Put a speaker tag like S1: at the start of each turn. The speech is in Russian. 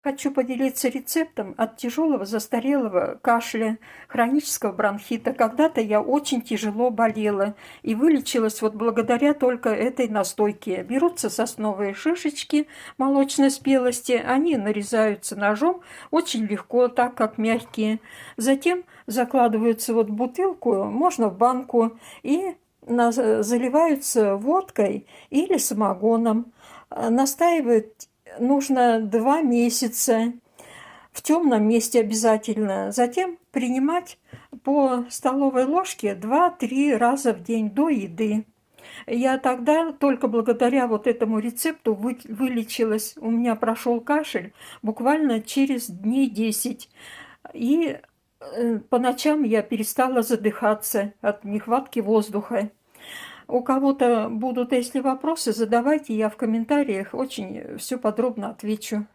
S1: Хочу поделиться рецептом от тяжелого застарелого кашля, хронического бронхита. Когда-то я очень тяжело болела и вылечилась вот благодаря только этой настойке. Берутся сосновые шишечки молочной спелости, они нарезаются ножом очень легко, так как мягкие. Затем закладываются вот в бутылку, можно в банку, и заливаются водкой или самогоном. Настаивать нужно 2 месяца, в темном месте обязательно. Затем принимать по столовой ложке 2-3 раза в день до еды. Я тогда только благодаря вот этому рецепту вылечилась. У меня прошел кашель буквально через дней 10. И по ночам я перестала задыхаться от нехватки воздуха. У кого-то будут, если вопросы, задавайте, я в комментариях очень все подробно отвечу.